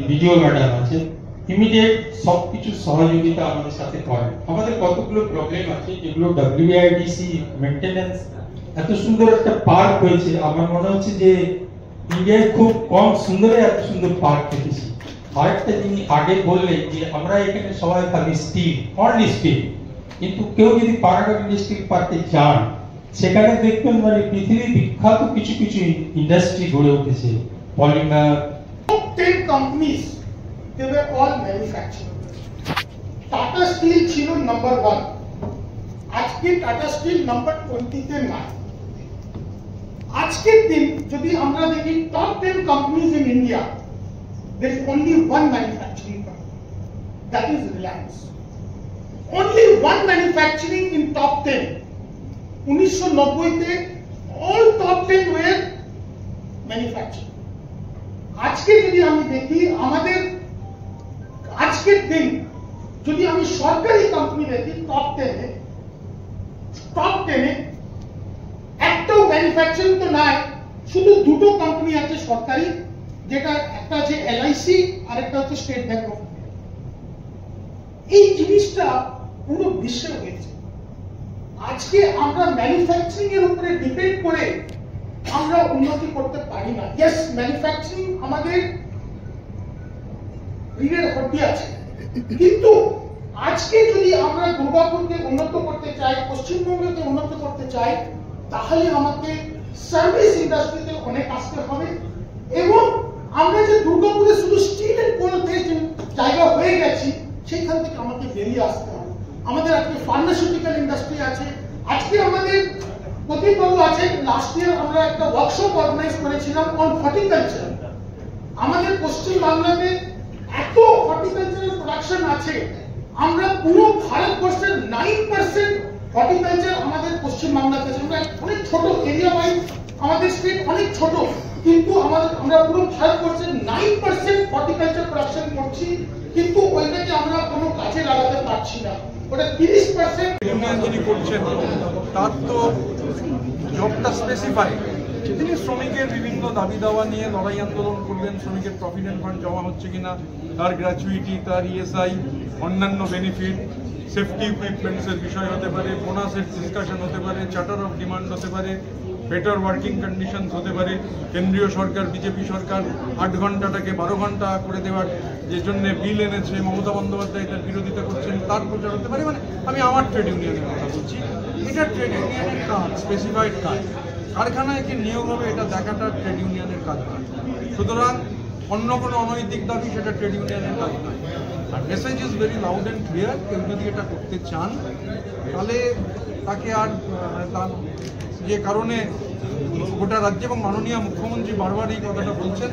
Video madam আছে immediate সবকিছু সহযোগিতা আমাদের সাথে করেন। আমাদের কতগুলো প্রবলেম আছে যেগুলো ডব্লিউআইডিসি মেইনটেনেন্স, এত সুন্দর একটা পার্ক হয়েছে, আমার মনে হচ্ছে যে ইন্ডিয়ায় খুব কম সুন্দরে এত সুন্দর পার্ক দেখেছি। আরেকটা যিনি আগে বললেন যে আমরা এখানে সবাই খালি স্টিল, অনলি স্টিল, কিন্তু কেউ যদি পারাগন ইন্ডাস্ট্রিয়াল পার্কে যান সেখানে দেখবেন মানে পৃথিবীর বিখ্যাত কিছু কিছু ইন্ডাস্ট্রি গড়ে উঠেছে। Polymer 10 companies, they were all manufacturing. Tata Steel ছিল নাম্বার 1, আজকে টাটা স্টিল নাম্বার 20 তে নাই। আজকের দিন যদি আমরা দেখি top 10 companies in India, there is only one manufacturing company, that is Reliance. Only one manufacturing in top 10. 1990 তে all top 10 were manufacturing. আজকে যদি আমি দেখি আমাদের আজকের দিন যদি আমি সরকারি কোম্পানি দেখি টপ 10 এ একটাও ম্যানুফ্যাকচারিং তো নাই, শুধু দুটো কোম্পানি আছে সরকারি, যেটা একটা আছে এলআইসি আর একটা হচ্ছে স্টেট ব্যাংক অফ ইন্ডিয়া। এই জিনিসটা পুরো বিশ্বে হয়েছে। আজকে আমরা ম্যানুফ্যাকচারিং এর উপরে ডিপেন্ড করে আমরা উন্নতি করতে পারি না। ইয়েস, ম্যানুফ্যাকচারিং আমাদের রিড়ের হড্ডি আছে, কিন্তু আজকে যদি আমরা দুর্গাপুরকে উন্নত করতে চাই, পশ্চিমবঙ্গকে উন্নত করতে চাই, তাহলে আমাকে সার্ভিস ইন্ডাস্ট্রিতে অনেক আসতে হবে। এবং আমরা যে দুর্গাপুরে শুধু স্টিল এন্ড কোল বেসড জায়গা হয়ে গেছি, সেখান থেকে আমাকে বেরিয়ে আসতে হবে। আমাদের আজকে ফার্মাসিউটিক্যাল ইন্ডাস্ট্রি আছে, আজকে আমাদের প্রতিবাবু আছে। লাস্ট ইয়ার আমরা একটা ওয়ার্কশপ অর্গানাইজ করেছিলাম অন হর্টিকালচার। আমাদের পশ্চিম বাংলাতে এত হর্টিকালচারাল প্রোডাকশন আছে, আমরা পুরো ভারতবর্ষের 9% হর্টিকালচার আমাদের পশ্চিম বাংলাতে আছে। আমরা অনেক ছোট এরিয়া ওয়াইজ, আমাদের স্টেট অনেক ছোট, কিন্তু আমরা পুরো ভারতবর্ষের 9% হর্টিকালচার প্রোডাকশন করছি, কিন্তু ওইটাকে আমরা কোনো কাজে লাগাতে পারছি না। ওটা 30% যিনি করছেন তার তো জবটা স্পেসিফাইড। তিনি শ্রমিকের বিভিন্ন দাবি দাওয়া নিয়ে লড়াই আন্দোলন করলেন, শ্রমিকের প্রভিডেন্ট ফান্ড জমা হচ্ছে কিনা, তার গ্র্যাচুইটি, তার ইএসআই, অন্যান্য বেনিফিট, সেফটি ইকুইপমেন্টসের বিষয় হতে পারে, বোনাসের ডিসকাশন হতে পারে, চার্টার অফ ডিমান্ড হতে পারে, বেটার ওয়ার্কিং কন্ডিশনস হতে পারে। কেন্দ্রীয় সরকার, বিজেপি সরকার 8 ঘন্টাটাকে 12 ঘন্টা করে দেওয়ার যে জন্য বিল এনেছে, মমতা বন্দ্যোপাধ্যায় তার বিরোধিতা করছেন, তার প্রচার হতে পারে। মানে আমি আমার ট্রেড ইউনিয়নের কথা বলছি, এটা ট্রেড ইউনিয়নের কাজ, স্পেসিফাইড কাজ। কারখানায় কি নিয়োগ হবে এটা দেখাটা ট্রেড ইউনিয়নের কাজ নয়। সুতরাং অন্য কোনো অনৈতিক দাবি সেটা ট্রেড ইউনিয়নের কাজ নয়। আর message is very loud and clear. কেউ যদি এটা করতে চান তাহলে তাকে আর তার যে কারণে গোটা রাজ্য এবং মাননীয় মুখ্যমন্ত্রী বারবার এই কথাটা বলছেন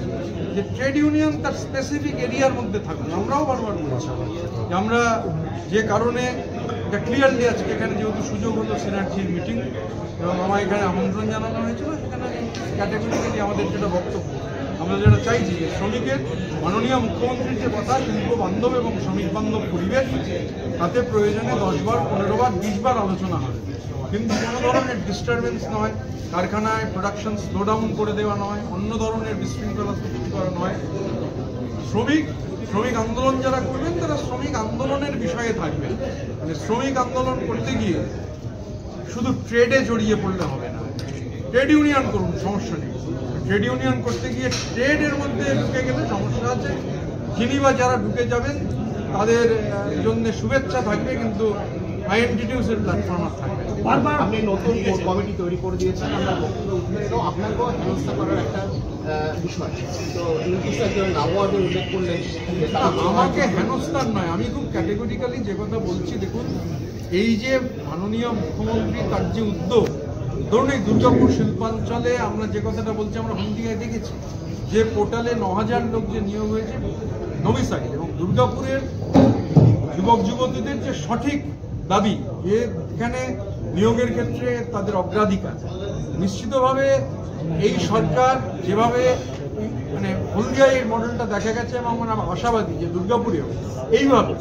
যে ট্রেড ইউনিয়ন তার স্পেসিফিক এরিয়ার মধ্যে থাকবে। আমরাও বারবার বলছি যে আমরা যে কারণে এটা ক্লিয়ারলি আজকে এখানে যেহেতু সুযোগ হলো সিনার্জির মিটিং এবং আমার এখানে আমন্ত্রণ জানানো হয়েছিল, এখানে ক্যাটাগরিক্যালি আমাদের যেটা বক্তব্য, আমরা যেটা চাইছি যে শ্রমিকের মাননীয় মুখ্যমন্ত্রীর যে কথা, শিল্প বান্ধব এবং শ্রমিক বান্ধব পরিবেশ, তাতে প্রয়োজনে 10 বার, 15 বার, 20 বার আলোচনা হবে, কিন্তু কোনো ধরনের ডিস্টারবেন্স নয়, কারখানায় প্রোডাকশন স্লো ডাউন করে দেওয়া নয়, অন্য ধরনের বিশৃঙ্খলা সৃষ্টি করা নয়। শ্রমিক আন্দোলন যারা করবেন তারা শ্রমিক আন্দোলনের বিষয়ে থাকবেন। মানে শ্রমিক আন্দোলন করতে গিয়ে শুধু ট্রেডে জড়িয়ে পড়লে হবে না, ট্রেড ইউনিয়ন করুন, সমস্যা নেই। ট্রেড ইউনিয়ন করতে গিয়ে ট্রেডের মধ্যে ঢুকে গেলে সমস্যা আছে। যিনি বা যারা ঢুকে যাবেন তাদের জন্য শুভেচ্ছা থাকবে, কিন্তু আইএনটিটিউসের প্ল্যাটফর্ম থাকবে। বারবার আপনি নতুন কমিটি তৈরি করে দিয়েছেন, আমরা বক্তব্য উঠে এলো আপনাকেও হেনস্থা করার একটা বিষয়। তো নাওয়ার্ডে উল্লেখ করলেন, আমাকে হেনস্থার নয়, আমি খুব ক্যাটেগরিক্যালি যে কথা বলছি, দেখুন এই যে মাননীয় মুখ্যমন্ত্রী তার যে উদ্যোগ, ধরুন এই দুর্গাপুর শিল্পাঞ্চলে আমরা যে কথাটা বলছি, আমরা হুন্ডিয়ায় দেখেছি যে পোর্টালে 9000 লোক যে নিয়োগ হয়েছে নবিসাইড, এবং দুর্গাপুরের যুবক যুবতীদের যে সঠিক দাবি যে এখানে নিয়োগের ক্ষেত্রে তাদের অগ্রাধিকার, নিশ্চিতভাবে এই সরকার যেভাবে মানে হলদিয়ায় এই মডেলটা দেখা গেছে এবং আমরা আশাবাদী যে দুর্গাপুরেও এইভাবে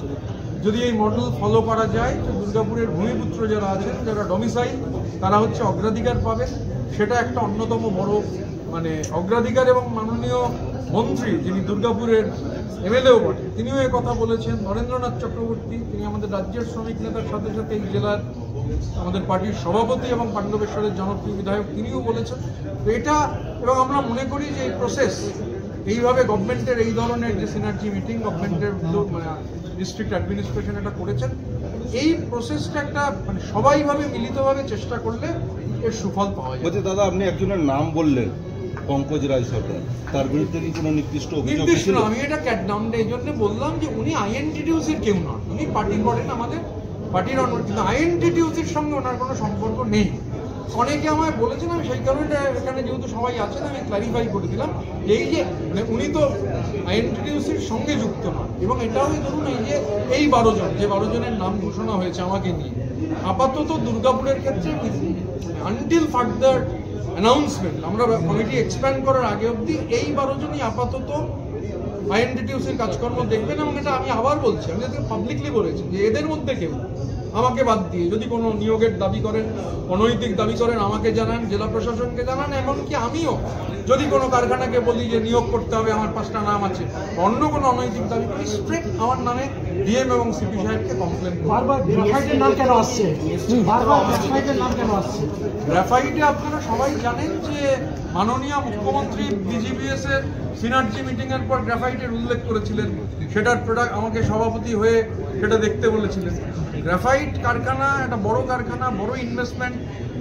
যদি এই মডেল ফলো করা যায় তো দুর্গাপুরের ভূমিপুত্র যারা আছেন, যারা ডমিসাইল, তারা হচ্ছে অগ্রাধিকার পাবেন। সেটা একটা অন্যতম বড় মানে অগ্রাধিকার। এবং মাননীয় মন্ত্রী যিনি দুর্গাপুরের এমএলএও বটে, তিনিও এই কথা বলেছেন। নরেন্দ্রনাথ চক্রবর্তী, তিনি আমাদের রাজ্যের শ্রমিক নেতার সাথে সাথে এই জেলার আমাদের পার্টির সভাপতি এবং পাণ্ডবেশ্বরের জনপ্রিয় বিধায়ক, তিনিও বলেছেন। তো এটা, এবং আমরা মনে করি যে এই প্রসেস এইভাবে গভর্নমেন্টের এই ধরনের যে সিনার্জি মিটিং গভর্নমেন্টের মানে ডিস্ট্রিক্ট অ্যাডমিনিস্ট্রেশন এটা করেছেন, এই প্রসেসটা একটা মানে সবাইভাবে মিলিতভাবে চেষ্টা করলে এর সুফল পাওয়া যায়। বলছি দাদা, আপনি একজনের নাম বললেন পঙ্কজ রায় সরকার, তার বিরুদ্ধে কি কোনো নির্দিষ্ট অভিযোগ ছিল? আমি এটা নামটা এই জন্য বললাম যে উনি আইএনটিটিউসির কেউ নন, উনি পার্টি করেন আমাদের পার্টির অন্য, কিন্তু আইএনটিটিউসির সঙ্গে ওনার কোনো সম্পর্ক নেই। অনেকে আমায় বলেছেন, আমি সেই কারণে এখানে যেহেতু সবাই আছেন আমি ক্লারিফাই করে দিলাম এই যে মানে উনি তো আইএনটিটিউসির সঙ্গে যুক্ত নন। এবং এটাও ধরুন এই যে এই 12 জন, যে 12 জনের নাম ঘোষণা হয়েছে আমাকে নিয়ে, আপাতত দুর্গাপুরের ক্ষেত্রে আনটিল ফার্দার অ্যানাউন্সমেন্ট, আমরা কমিটি এক্সপ্যান্ড করার আগে অবধি এই 12 জনই আপাতত আইএনটিটিউসির কাজকর্ম দেখবেন। এবং এটা আমি আবার বলছি, আমি যাতে পাবলিকলি বলেছি যে এদের মধ্যে কেউ আমাকে বাদ দিয়ে যদি কোনো নিয়োগের দাবি করেন, অনৈতিক দাবি করেন, আমাকে জানান, জেলা প্রশাসনকে জানান। এমনকি আমিও যদি কোনো কারখানাকে বলি যে নিয়োগ করতে হবে, আমার 5টা নাম আছে, অন্য কোনো অনৈতিক দাবি করি, স্ট্রেট আমার নামে ডিএম এবং সিপি সাহেবকে কমপ্লেন করব। গ্রাফাইটের নাম কেন আসছে? গ্রাফাইটের নাম কেন আসছে? গ্রাফাইটে আপনারা সবাই জানেন যে মাননীয় মুখ্যমন্ত্রী বিজিবিএস এর সিনার্জি মিটিং এর পর গ্রাফাইটের উল্লেখ করেছিলেন, সেটার প্রোডাক্ট আমাকে সভাপতি হয়ে সেটা দেখতে বলেছিলেন। গ্রাফাইট কারখানা একটা বড় কারখানা, বড় ইনভেস্টমেন্ট,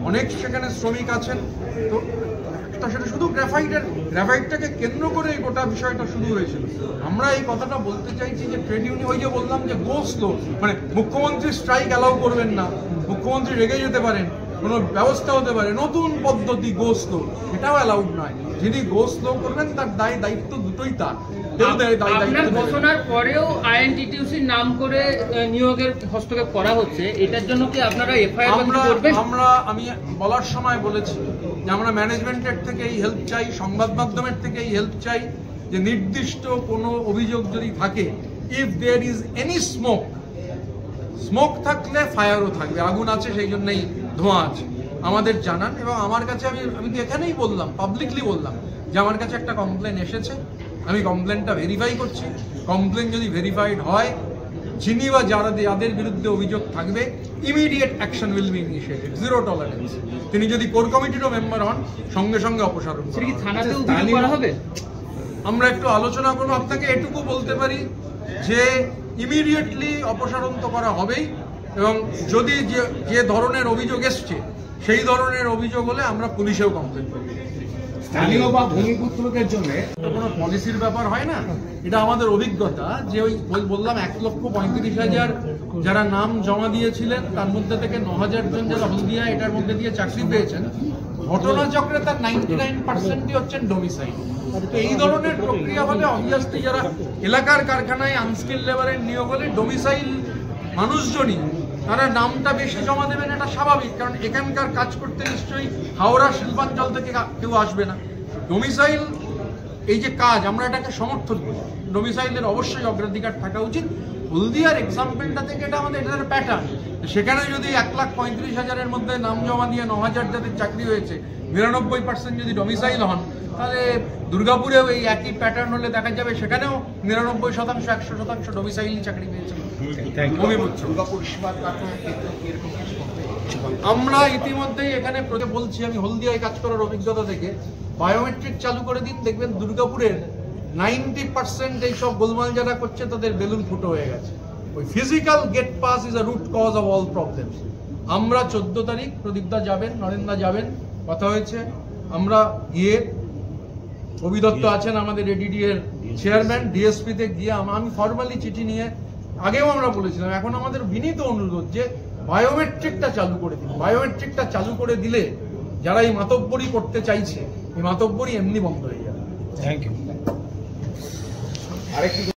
অনেক সেখানে শ্রমিক আছেন। তো সেটা শুধু গ্রাফাইটটাকে কেন্দ্র করে এই গোটা বিষয়টা শুরু হয়েছিল। আমরা এই কথাটা বলতে চাইছি যে ট্রেড ইউনিয়ন, ওই যে বললাম যে গো স্লো, মানে মুখ্যমন্ত্রী স্ট্রাইক অ্যালাউ করবেন না, মুখ্যমন্ত্রী রেগে যেতে পারেন, কোনো ব্যবস্থা হতে পারে, নতুন পদ্ধতি গো স্লো, এটাও অ্যালাউড নয়। যিনি গো স্লো করবেন তার দায়িত্ব দুটোই তার। আপনার ঘোষণার পরেও আইএনটিটিউসির নাম করে নিয়োগের হস্তক্ষেপ করা হচ্ছে, এটার জন্য কি আপনারা এফআইআর করবেন? আমি বলার সময় বলেছি যে আমরা ম্যানেজমেন্টের থেকে এই হেল্প চাই, সংবাদ মাধ্যমের থেকে এই হেল্প চাই যে নির্দিষ্ট কোনো অভিযোগ যদি থাকে, if there is any smoke থাকলে ফায়ারও থাকবে, আগুন আছে সেই জন্যই ধোঁয়া আছে, আমাদের জানান। এবং আমার কাছে আমি তো এখানেই বললাম, পাবলিকলি বললাম যে আমার কাছে একটা কমপ্লেন এসেছে, আমি কমপ্লেনটা ভেরিফাই করছি। কমপ্লেন যদি ভেরিফাইড হয়, যিনি বা যাদের বিরুদ্ধে অভিযোগ থাকবে, immediate action will be initiated, zero tolerance. তিনি যদি কোর কমিটিরও মেম্বার হন, সঙ্গে সঙ্গে অপসারণ করা হবে। আমরা একটু আলোচনা করবো। আপনাকে এটুকু বলতে পারি যে ইমিডিয়েটলি অপসারণ তো করা হবেই, এবং যদি যে ধরনের অভিযোগ এসছে সেই ধরনের অভিযোগ হলে আমরা পুলিশেও কমপ্লেন করব। স্থানীয় বা ভূমিপুত্রদের জন্য কোনো পলিসির ব্যাপার হয় না, এটা আমাদের অভিজ্ঞতা যে ওই বললাম 1,35,000 যারা নাম জমা দিয়েছিলেন, তার মধ্যে থেকে 9,000 জন যারা হলদিয়া এটার মধ্যে দিয়ে চাকরি পেয়েছেন, ঘটনাচক্রে তার 99%ই হচ্ছেন ডোমিসাইল। তো এই ধরনের প্রক্রিয়া হলে অবভিয়াসলি যারা এলাকার কারখানায় আনস্কিল লেবারের নিয়োগ হলে ডোমিসাইল মানুষজনই তারা নামটা বেশি জমা দেবেন, এটা স্বাভাবিক, কারণ এখানকার কাজ করতে নিশ্চয়ই হাওড়া শিল্পাঞ্চল থেকে কেউ আসবে না। ডোমিসাইল এই যে কাজ, আমরা এটাকে সমর্থন করি, ডোমিসাইলের অবশ্যই অগ্রাধিকার থাকা উচিত। হলদিয়ার এক্সাম্পলটা থেকে এটা আমাদের এটার প্যাটার্ন, সেখানে যদি 1,35,000-এর মধ্যে নাম জমা দিয়ে 9,000 যাদের চাকরি হয়েছে, 99% যদি ডোমিসাইল হন, তাহলে দুর্গাপুরেও এই একই প্যাটার্ন হলে দেখা যাবে সেখানেও 99%, 100% ডোমিসাইল চাকরি পেয়েছে। আমরা ইতিমধ্যেই এখানে বলছি, আমি হলদিয়ায় কাজ করার অভিজ্ঞতা থেকে, বায়োমেট্রিক চালু করে দিন, দেখবেন দুর্গাপুরের 90% এইসব গোলমাল যারা করছে তাদের বেলুন ফুটো হয়ে গেছে। ওই physical gate pass is a root cause of all problems. আমরা 14 তারিখ প্রদীপদা যাবেন, নরেনদা যাবেন, কথা হয়েছে, আমরা গিয়ে অভিদত্ত আছেন আমাদের এডিডি এর চেয়ারম্যান, ডিএসপি তে গিয়ে আমি ফর্মালি চিঠি নিয়ে, আগেও আমরা বলেছিলাম, এখন আমাদের বিনীত অনুরোধ যে বায়োমেট্রিকটা চালু করে দিন। বায়োমেট্রিকটা চালু করে দিলে যারা এই মাতব্বরি করতে চাইছে, এই মাতব্বরি এমনি বন্ধ হয়ে যাবে। Thank you.